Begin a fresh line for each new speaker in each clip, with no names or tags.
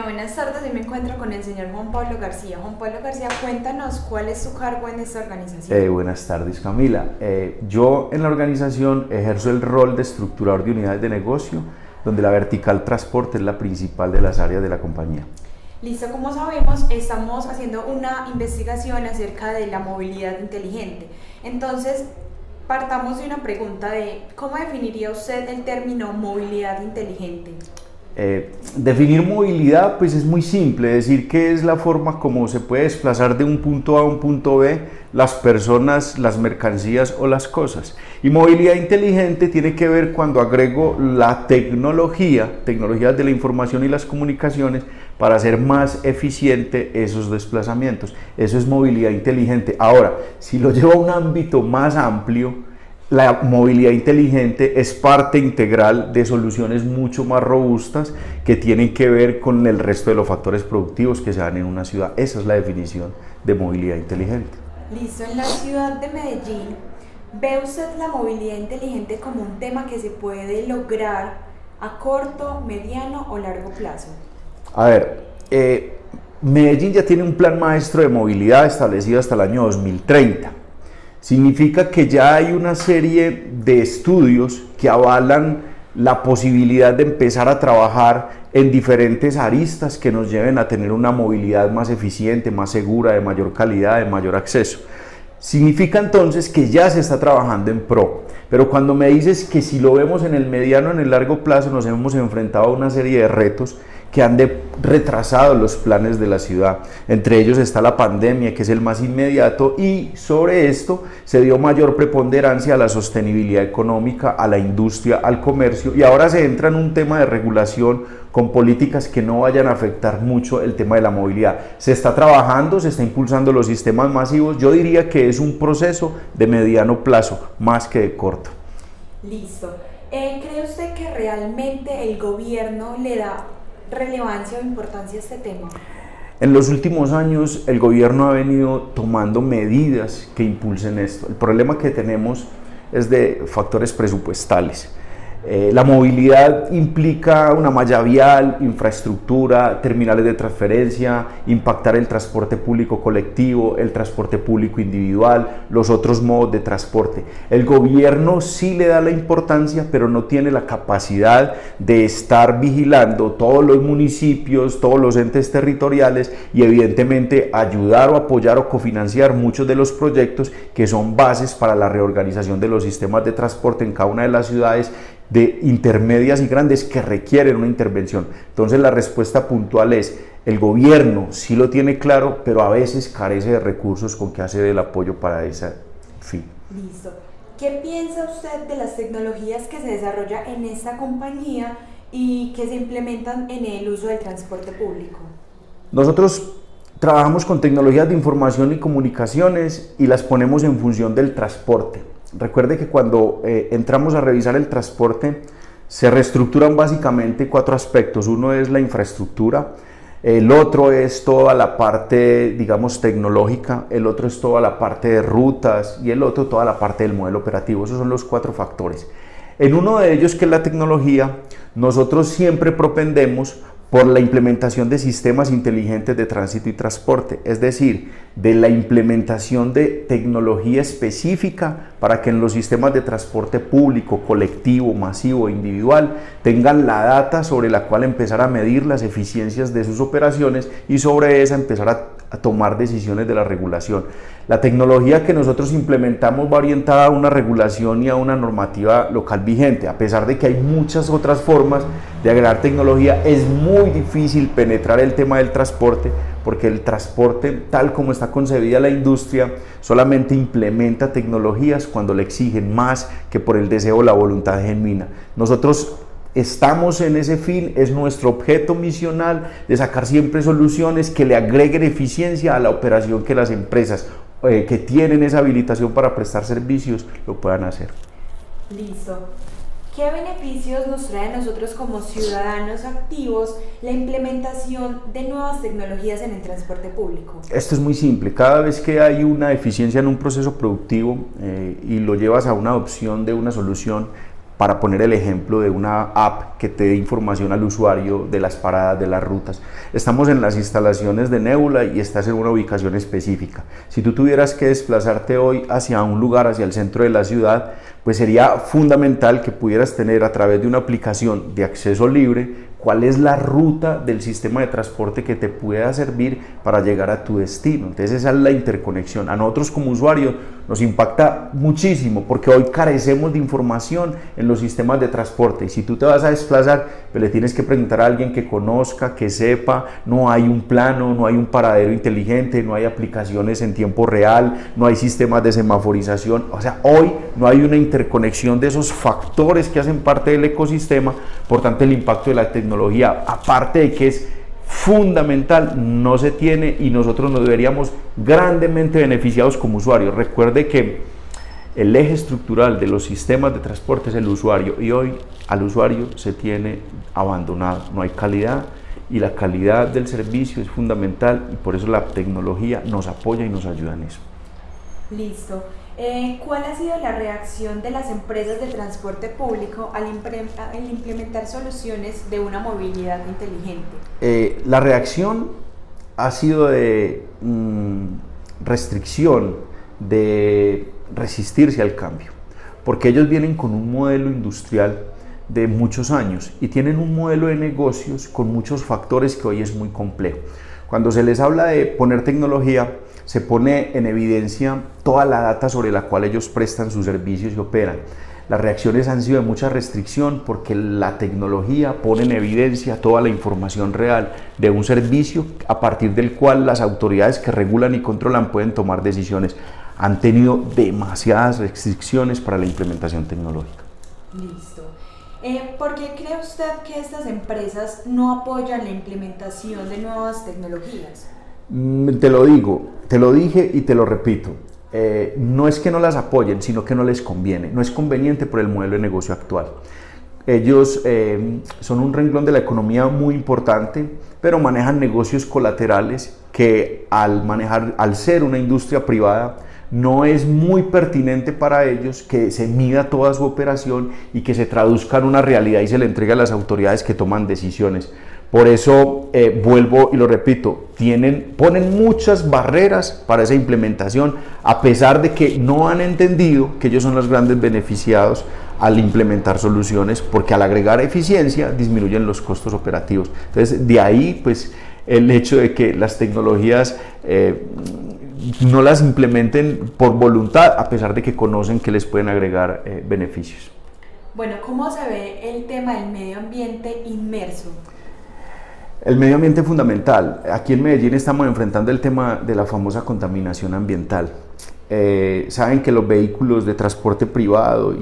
Buenas tardes, hoy me encuentro con el señor Juan Pablo García. Juan Pablo García, cuéntanos cuál es su cargo en esta organización.
Buenas tardes, Camila. Yo en la organización ejerzo el rol de estructurador de unidades de negocio, donde la vertical transporte es la principal de las áreas de la compañía.
Listo, como sabemos, estamos haciendo una investigación acerca de la movilidad inteligente. Entonces, partamos de una pregunta de ¿cómo definiría usted el término movilidad inteligente?
Definir movilidad pues es muy simple, decir que es la forma como se puede desplazar de un punto A a un punto B las personas, las mercancías o las cosas. Y movilidad inteligente tiene que ver cuando agrego la tecnologías de la información y las comunicaciones para hacer más eficiente esos desplazamientos. Eso es movilidad inteligente. Ahora, si lo llevo a un ámbito más amplio, la movilidad inteligente es parte integral de soluciones mucho más robustas que tienen que ver con el resto de los factores productivos que se dan en una ciudad. Esa es la definición de movilidad inteligente.
Listo, en la ciudad de Medellín, ¿ve usted la movilidad inteligente como un tema que se puede lograr a corto, mediano o largo plazo?
A ver, Medellín ya tiene un plan maestro de movilidad establecido hasta el año 2030. Significa que ya hay una serie de estudios que avalan la posibilidad de empezar a trabajar en diferentes aristas que nos lleven a tener una movilidad más eficiente, más segura, de mayor calidad, de mayor acceso. Significa entonces que ya se está trabajando en pro, pero cuando me dices que si lo vemos en el mediano, en el largo plazo, nos hemos enfrentado a una serie de retos que han retrasado los planes de la ciudad. Entre ellos está la pandemia, que es el más inmediato, y sobre esto se dio mayor preponderancia a la sostenibilidad económica, a la industria, al comercio, y ahora se entra en un tema de regulación con políticas que no vayan a afectar mucho el tema de la movilidad. Se está trabajando, se está impulsando los sistemas masivos. Yo diría que es un proceso de mediano plazo, más que de corto.
Listo. ¿Cree usted que realmente el gobierno le da relevancia o importancia a este tema?
En los últimos años el gobierno ha venido tomando medidas que impulsen esto. El problema que tenemos es de factores presupuestales. La movilidad implica una malla vial, infraestructura, terminales de transferencia, impactar el transporte público colectivo, el transporte público individual, los otros modos de transporte. El gobierno sí le da la importancia, pero no tiene la capacidad de estar vigilando todos los municipios, todos los entes territoriales y evidentemente ayudar o apoyar o cofinanciar muchos de los proyectos que son bases para la reorganización de los sistemas de transporte en cada una de las ciudades de intermedias y grandes que requieren una intervención. Entonces la respuesta puntual es, el gobierno sí lo tiene claro, pero a veces carece de recursos con que hace del apoyo para ese fin.
Listo. ¿Qué piensa usted de las tecnologías que se desarrollan en esta compañía y que se implementan en el uso del transporte público?
Nosotros trabajamos con tecnologías de información y comunicaciones y las ponemos en función del transporte. Recuerde que cuando entramos a revisar el transporte se reestructuran básicamente 4 aspectos. Uno es la infraestructura, el otro es toda la parte, digamos, tecnológica, el otro es toda la parte de rutas y el otro toda la parte del modelo operativo. Esos son los 4 factores. En uno de ellos, que es la tecnología, nosotros siempre propendemos por la implementación de sistemas inteligentes de tránsito y transporte, es decir, de la implementación de tecnología específica para que en los sistemas de transporte público, colectivo, masivo e individual tengan la data sobre la cual empezar a medir las eficiencias de sus operaciones y sobre esa empezar a tomar decisiones de la regulación. La tecnología que nosotros implementamos va orientada a una regulación y a una normativa local vigente. A pesar de que hay muchas otras formas de agregar tecnología, es muy difícil penetrar el tema del transporte, porque el transporte, tal como está concebida la industria, solamente implementa tecnologías cuando le exigen más que por el deseo o la voluntad genuina. Nosotros estamos en ese fin, es nuestro objeto misional de sacar siempre soluciones que le agreguen eficiencia a la operación que las empresas que tienen esa habilitación para prestar servicios lo puedan hacer.
Listo. ¿Qué beneficios nos trae a nosotros como ciudadanos activos la implementación de nuevas tecnologías en el transporte público?
Esto es muy simple. Cada vez que hay una eficiencia en un proceso productivo y lo llevas a una adopción de una solución, para poner el ejemplo de una app que te dé información al usuario de las paradas, de las rutas. Estamos en las instalaciones de Nebula y estás en una ubicación específica. Si tú tuvieras que desplazarte hoy hacia un lugar, hacia el centro de la ciudad, pues sería fundamental que pudieras tener a través de una aplicación de acceso libre cuál es la ruta del sistema de transporte que te pueda servir para llegar a tu destino. Entonces esa es la interconexión. A nosotros como usuarios nos impacta muchísimo porque hoy carecemos de información en los sistemas de transporte y si tú te vas a desplazar, pues le tienes que preguntar a alguien que conozca, que sepa, no hay un plano, no hay un paradero inteligente, no hay aplicaciones en tiempo real, no hay sistemas de semaforización, o sea, hoy no hay una interconexión de esos factores que hacen parte del ecosistema, por tanto el impacto de la tecnología, aparte de que es fundamental, no se tiene y nosotros nos veríamos grandemente beneficiados como usuarios. Recuerde que el eje estructural de los sistemas de transporte es el usuario y hoy al usuario se tiene abandonado, no hay calidad y la calidad del servicio es fundamental y por eso la tecnología nos apoya y nos ayuda en eso.
Listo. ¿Cuál ha sido la reacción de las empresas de transporte público al implementar soluciones de una movilidad inteligente?
La reacción ha sido de restricción, de resistirse al cambio, porque ellos vienen con un modelo industrial de muchos años y tienen un modelo de negocios con muchos factores que hoy es muy complejo. Cuando se les habla de poner tecnología, se pone en evidencia toda la data sobre la cual ellos prestan sus servicios y operan. Las reacciones han sido de mucha restricción porque la tecnología pone en evidencia toda la información real de un servicio a partir del cual las autoridades que regulan y controlan pueden tomar decisiones. Han tenido demasiadas restricciones para la implementación tecnológica.
Listo. ¿Por qué cree usted que estas empresas no apoyan la implementación de nuevas tecnologías?
Te lo digo, te lo dije y te lo repito. No es que no las apoyen, sino que no les conviene. No es conveniente por el modelo de negocio actual. Ellos son un renglón de la economía muy importante, pero manejan negocios colaterales que al ser una industria privada, no es muy pertinente para ellos que se mida toda su operación y que se traduzca en una realidad y se le entregue a las autoridades que toman decisiones. Por eso, vuelvo y lo repito, ponen muchas barreras para esa implementación, a pesar de que no han entendido que ellos son los grandes beneficiados al implementar soluciones, porque al agregar eficiencia disminuyen los costos operativos. Entonces, de ahí, pues, el hecho de que las tecnologías no las implementen por voluntad, a pesar de que conocen que les pueden agregar beneficios.
Bueno, ¿cómo se ve el tema del medio ambiente inmerso?
El medio ambiente es fundamental. Aquí en Medellín estamos enfrentando el tema de la famosa contaminación ambiental. Saben que los vehículos de transporte privado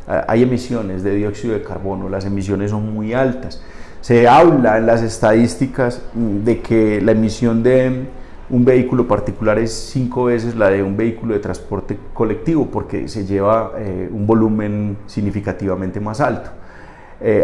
hay emisiones de dióxido de carbono, las emisiones son muy altas. Se habla en las estadísticas de que la emisión de un vehículo particular es 5 veces la de un vehículo de transporte colectivo porque se lleva un volumen significativamente más alto.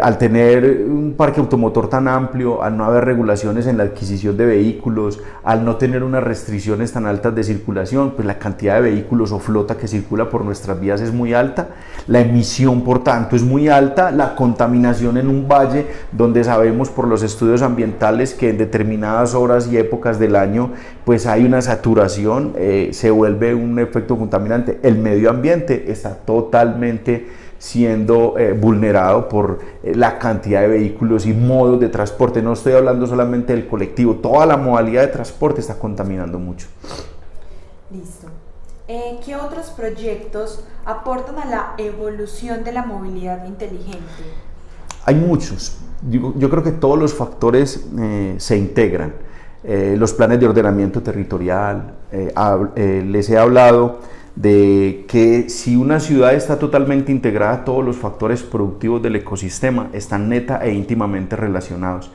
Al tener un parque automotor tan amplio, al no haber regulaciones en la adquisición de vehículos, al no tener unas restricciones tan altas de circulación, pues la cantidad de vehículos o flota que circula por nuestras vías es muy alta, la emisión por tanto es muy alta, la contaminación en un valle donde sabemos por los estudios ambientales que en determinadas horas y épocas del año pues hay una saturación, se vuelve un efecto contaminante. El medio ambiente está totalmente siendo vulnerado por la cantidad de vehículos y modos de transporte. No estoy hablando solamente del colectivo, toda la modalidad de transporte está contaminando mucho.
Listo. ¿Qué otros proyectos aportan a la evolución de la movilidad inteligente?
Hay muchos. Yo creo que todos los factores se integran. Los planes de ordenamiento territorial, les he hablado de que si una ciudad está totalmente integrada, todos los factores productivos del ecosistema están neta e íntimamente relacionados.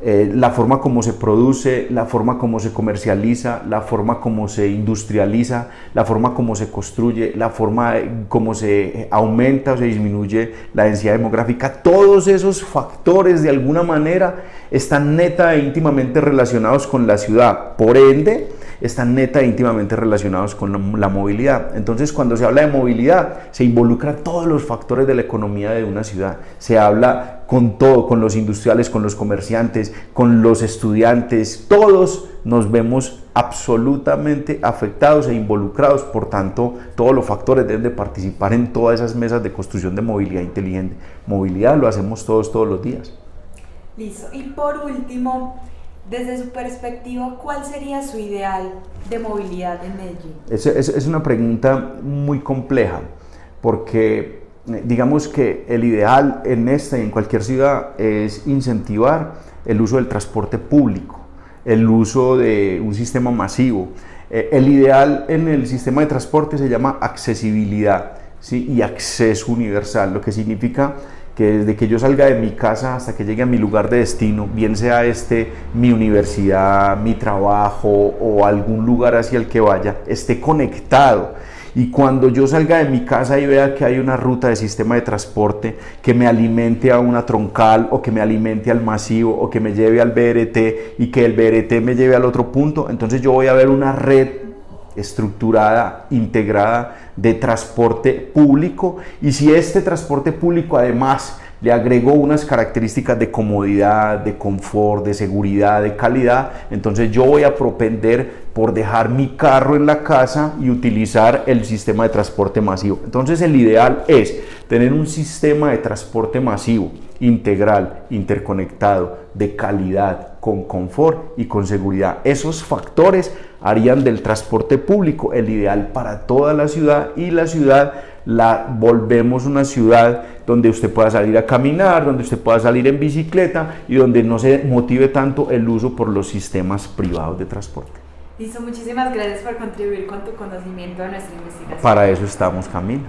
La forma como se produce, la forma como se comercializa, la forma como se industrializa, la forma como se construye, la forma como se aumenta o se disminuye la densidad demográfica, todos esos factores de alguna manera están neta e íntimamente relacionados con la ciudad. Por ende, están neta e íntimamente relacionados con la movilidad. Entonces, cuando se habla de movilidad, se involucra todos los factores de la economía de una ciudad. Se habla con todo, con los industriales, con los comerciantes, con los estudiantes, todos nos vemos absolutamente afectados e involucrados, por tanto, todos los factores deben de participar en todas esas mesas de construcción de movilidad inteligente. Movilidad lo hacemos todos los días.
Listo. Y por último, desde su perspectiva, ¿cuál sería su ideal de movilidad en Medellín?
Es una pregunta muy compleja, porque digamos que el ideal en esta y en cualquier ciudad es incentivar el uso del transporte público, el uso de un sistema masivo. El ideal en el sistema de transporte se llama accesibilidad, ¿sí? Y acceso universal, lo que significa que desde que yo salga de mi casa hasta que llegue a mi lugar de destino, bien sea mi universidad, mi trabajo o algún lugar hacia el que vaya, esté conectado. Y cuando yo salga de mi casa y vea que hay una ruta de sistema de transporte que me alimente a una troncal o que me alimente al masivo o que me lleve al BRT y que el BRT me lleve al otro punto, entonces yo voy a ver una red estructurada, integrada de transporte público, y si este transporte público además le agrego unas características de comodidad, de confort, de seguridad, de calidad, entonces yo voy a propender por dejar mi carro en la casa y utilizar el sistema de transporte masivo. Entonces el ideal es tener un sistema de transporte masivo, integral, interconectado, de calidad, con confort y con seguridad. Esos factores harían del transporte público el ideal para toda la ciudad, y la ciudad la volvemos una ciudad donde usted pueda salir a caminar, donde usted pueda salir en bicicleta y donde no se motive tanto el uso por los sistemas privados de transporte.
Listo, muchísimas gracias por contribuir con tu conocimiento a nuestra investigación.
Para eso estamos, Camila.